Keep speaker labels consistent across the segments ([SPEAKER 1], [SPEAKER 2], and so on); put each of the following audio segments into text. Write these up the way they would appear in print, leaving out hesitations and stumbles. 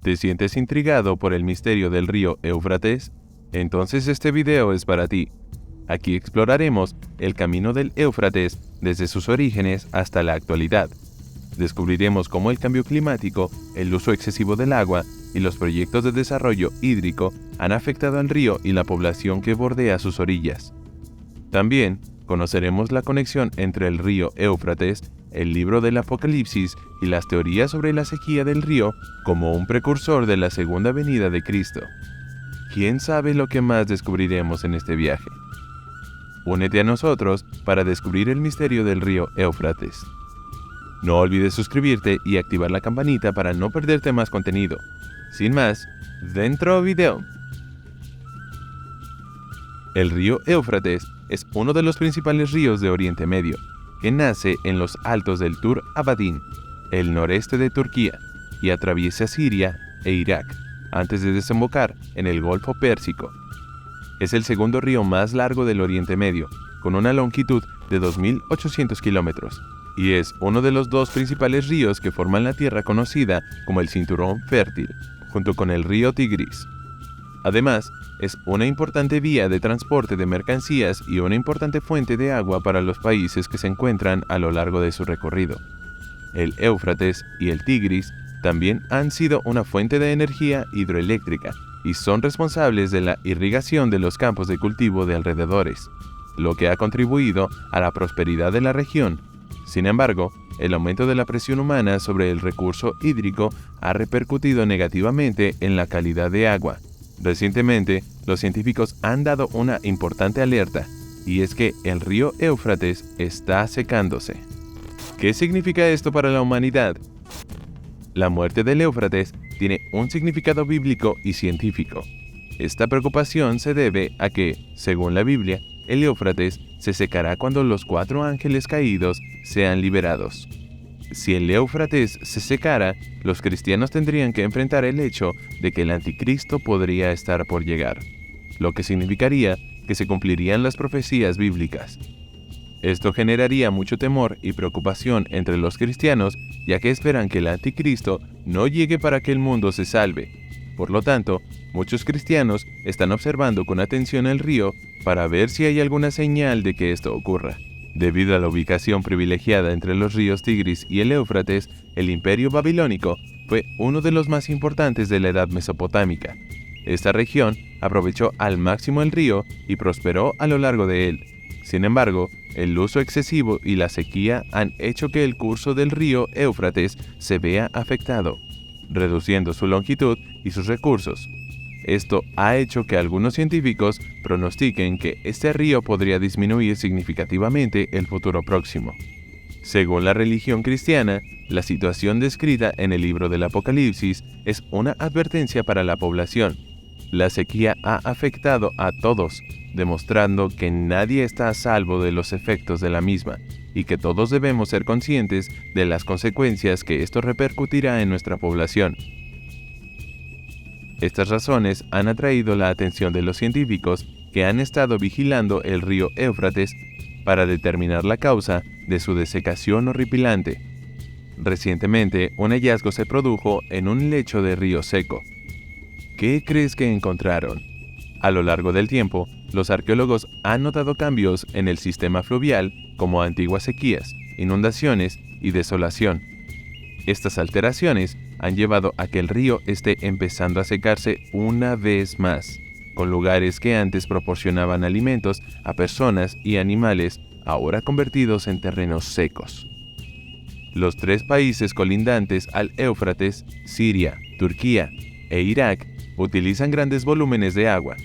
[SPEAKER 1] ¿Te sientes intrigado por el misterio del río Éufrates? Entonces este video es para ti. Aquí exploraremos el camino del Éufrates desde sus orígenes hasta la actualidad. Descubriremos cómo el cambio climático, el uso excesivo del agua y los proyectos de desarrollo hídrico han afectado al río y la población que bordea sus orillas. También conoceremos la conexión entre el río Éufrates, el libro del Apocalipsis y las teorías sobre la sequía del río como un precursor de la segunda venida de Cristo. ¿Quién sabe lo que más descubriremos en este viaje? Únete a nosotros para descubrir el misterio del río Éufrates. No olvides suscribirte y activar la campanita para no perderte más contenido. Sin más, dentro video. El río Éufrates es uno de los principales ríos de Oriente Medio, que nace en los altos del Tur Abadín, el noreste de Turquía, y atraviesa Siria e Irak, antes de desembocar en el Golfo Pérsico. Es el segundo río más largo del Oriente Medio, con una longitud de 2.800 kilómetros, y es uno de los dos principales ríos que forman la tierra conocida como el Cinturón Fértil, junto con el río Tigris. Además, es una importante vía de transporte de mercancías y una importante fuente de agua para los países que se encuentran a lo largo de su recorrido. El Éufrates y el Tigris también han sido una fuente de energía hidroeléctrica y son responsables de la irrigación de los campos de cultivo de alrededores, lo que ha contribuido a la prosperidad de la región. Sin embargo, el aumento de la presión humana sobre el recurso hídrico ha repercutido negativamente en la calidad de agua. Recientemente, los científicos han dado una importante alerta, y es que el río Éufrates está secándose. ¿Qué significa esto para la humanidad? La muerte del Éufrates tiene un significado bíblico y científico. Esta preocupación se debe a que, según la Biblia, el Éufrates se secará cuando los 4 ángeles caídos sean liberados. Si el Éufrates se secara, los cristianos tendrían que enfrentar el hecho de que el anticristo podría estar por llegar, lo que significaría que se cumplirían las profecías bíblicas. Esto generaría mucho temor y preocupación entre los cristianos, ya que esperan que el anticristo no llegue para que el mundo se salve. Por lo tanto, muchos cristianos están observando con atención el río para ver si hay alguna señal de que esto ocurra. Debido a la ubicación privilegiada entre los ríos Tigris y el Éufrates, el imperio babilónico fue uno de los más importantes de la edad mesopotámica. Esta región aprovechó al máximo el río y prosperó a lo largo de él. Sin embargo, el uso excesivo y la sequía han hecho que el curso del río Éufrates se vea afectado, reduciendo su longitud y sus recursos. Esto ha hecho que algunos científicos pronostiquen que este río podría disminuir significativamente el futuro próximo. Según la religión cristiana, la situación descrita en el libro del Apocalipsis es una advertencia para la población. La sequía ha afectado a todos, demostrando que nadie está a salvo de los efectos de la misma, y que todos debemos ser conscientes de las consecuencias que esto repercutirá en nuestra población. Estas razones han atraído la atención de los científicos que han estado vigilando el río Éufrates para determinar la causa de su desecación horripilante. Recientemente, un hallazgo se produjo en un lecho de río seco. ¿Qué crees que encontraron? A lo largo del tiempo, los arqueólogos han notado cambios en el sistema fluvial, como antiguas sequías, inundaciones y desolación. Estas alteraciones han llevado a que el río esté empezando a secarse una vez más, con lugares que antes proporcionaban alimentos a personas y animales, ahora convertidos en terrenos secos. Los 3 países colindantes al Éufrates, Siria, Turquía e Irak, utilizan grandes volúmenes de agua.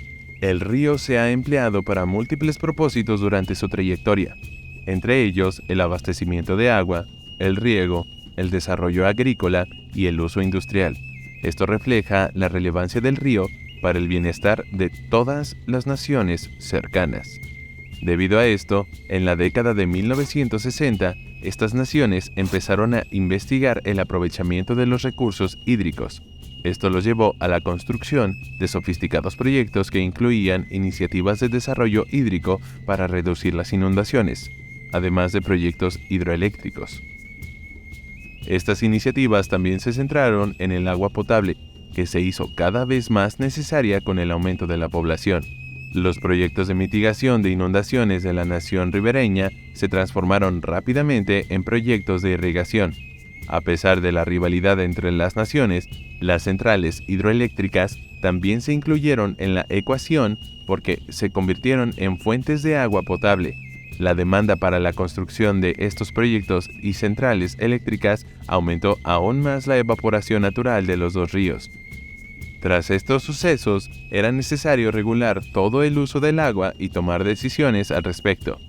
[SPEAKER 1] El río se ha empleado para múltiples propósitos durante su trayectoria, entre ellos el abastecimiento de agua, el riego, el desarrollo agrícola y el uso industrial. Esto refleja la relevancia del río para el bienestar de todas las naciones cercanas. Debido a esto, en la década de 1960, estas naciones empezaron a investigar el aprovechamiento de los recursos hídricos. Esto los llevó a la construcción de sofisticados proyectos que incluían iniciativas de desarrollo hídrico para reducir las inundaciones, además de proyectos hidroeléctricos. Estas iniciativas también se centraron en el agua potable que se hizo cada vez más necesaria con el aumento de la población. Los proyectos de mitigación de inundaciones de la nación ribereña se transformaron rápidamente en proyectos de irrigación. A pesar de la rivalidad entre las naciones, las centrales hidroeléctricas también se incluyeron en la ecuación porque se convirtieron en fuentes de agua potable. La demanda para la construcción de estos proyectos y centrales eléctricas aumentó aún más la evaporación natural de los dos ríos. Tras estos sucesos, era necesario regular todo el uso del agua y tomar decisiones al respecto.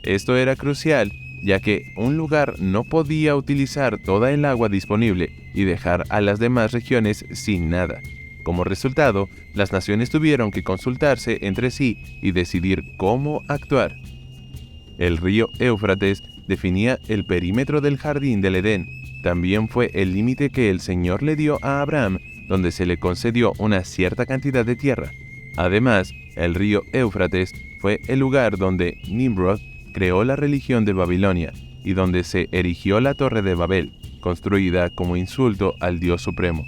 [SPEAKER 1] Esto era crucial, ya que un lugar no podía utilizar toda el agua disponible y dejar a las demás regiones sin nada. Como resultado, las naciones tuvieron que consultarse entre sí y decidir cómo actuar. El río Éufrates definía el perímetro del jardín del Edén. También fue el límite que el Señor le dio a Abraham, donde se le concedió una cierta cantidad de tierra. Además, el río Éufrates fue el lugar donde Nimrod creó la religión de Babilonia y donde se erigió la Torre de Babel, construida como insulto al Dios Supremo.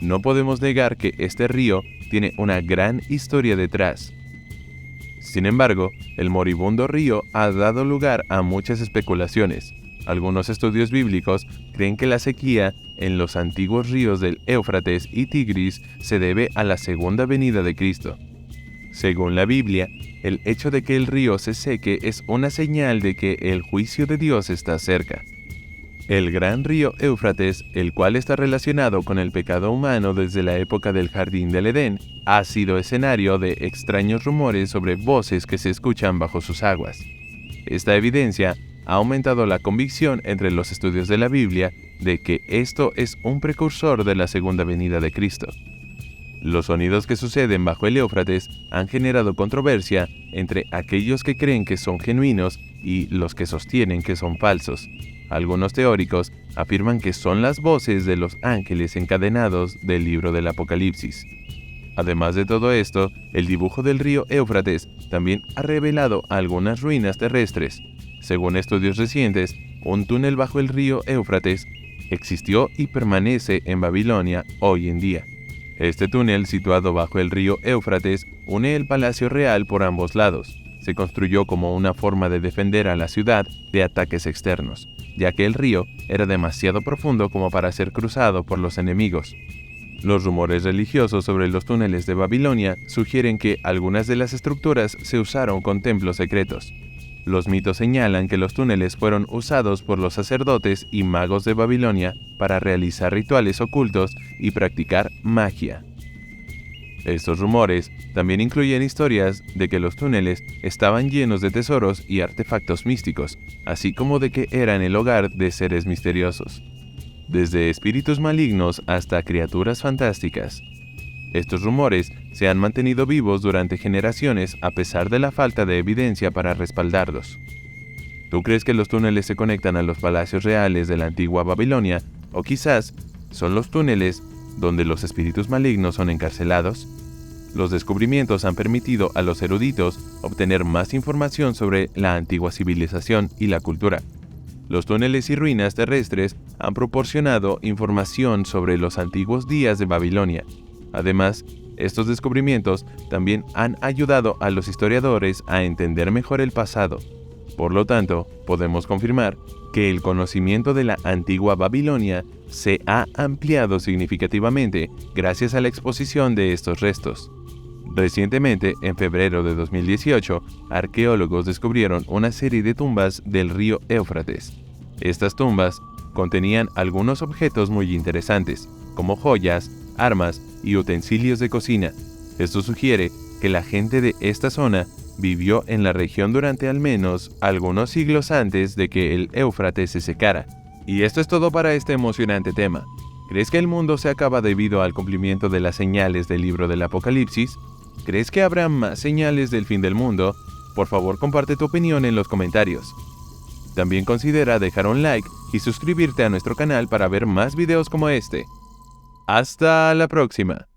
[SPEAKER 1] No podemos negar que este río tiene una gran historia detrás. Sin embargo, el moribundo río ha dado lugar a muchas especulaciones. Algunos estudios bíblicos creen que la sequía en los antiguos ríos del Éufrates y Tigris se debe a la segunda venida de Cristo. Según la Biblia, el hecho de que el río se seque es una señal de que el juicio de Dios está cerca. El gran río Éufrates, el cual está relacionado con el pecado humano desde la época del Jardín del Edén, ha sido escenario de extraños rumores sobre voces que se escuchan bajo sus aguas. Esta evidencia ha aumentado la convicción entre los estudios de la Biblia de que esto es un precursor de la segunda venida de Cristo. Los sonidos que suceden bajo el Éufrates han generado controversia entre aquellos que creen que son genuinos y los que sostienen que son falsos. Algunos teóricos afirman que son las voces de los ángeles encadenados del libro del Apocalipsis. Además de todo esto, el dibujo del río Éufrates también ha revelado algunas ruinas terrestres. Según estudios recientes, un túnel bajo el río Éufrates existió y permanece en Babilonia hoy en día. Este túnel, situado bajo el río Éufrates, une el palacio real por ambos lados. Se construyó como una forma de defender a la ciudad de ataques externos, ya que el río era demasiado profundo como para ser cruzado por los enemigos. Los rumores religiosos sobre los túneles de Babilonia sugieren que algunas de las estructuras se usaron con templos secretos. Los mitos señalan que los túneles fueron usados por los sacerdotes y magos de Babilonia para realizar rituales ocultos y practicar magia. Estos rumores también incluyen historias de que los túneles estaban llenos de tesoros y artefactos místicos, así como de que eran el hogar de seres misteriosos, desde espíritus malignos hasta criaturas fantásticas. Estos rumores se han mantenido vivos durante generaciones a pesar de la falta de evidencia para respaldarlos. ¿Tú crees que los túneles se conectan a los palacios reales de la antigua Babilonia? ¿O quizás son los túneles donde los espíritus malignos son encarcelados? Los descubrimientos han permitido a los eruditos obtener más información sobre la antigua civilización y la cultura. Los túneles y ruinas terrestres han proporcionado información sobre los antiguos días de Babilonia. Además, estos descubrimientos también han ayudado a los historiadores a entender mejor el pasado. Por lo tanto, podemos confirmar que el conocimiento de la antigua Babilonia se ha ampliado significativamente gracias a la exposición de estos restos. Recientemente, en febrero de 2018, arqueólogos descubrieron una serie de tumbas del río Éufrates. Estas tumbas contenían algunos objetos muy interesantes, como joyas, armas y utensilios de cocina. Esto sugiere que la gente de esta zona vivió en la región durante al menos algunos siglos antes de que el Éufrates se secara. Y esto es todo para este emocionante tema. ¿Crees que el mundo se acaba debido al cumplimiento de las señales del libro del Apocalipsis? ¿Crees que habrá más señales del fin del mundo? Por favor, comparte tu opinión en los comentarios. También considera dejar un like y suscribirte a nuestro canal para ver más videos como este. ¡Hasta la próxima!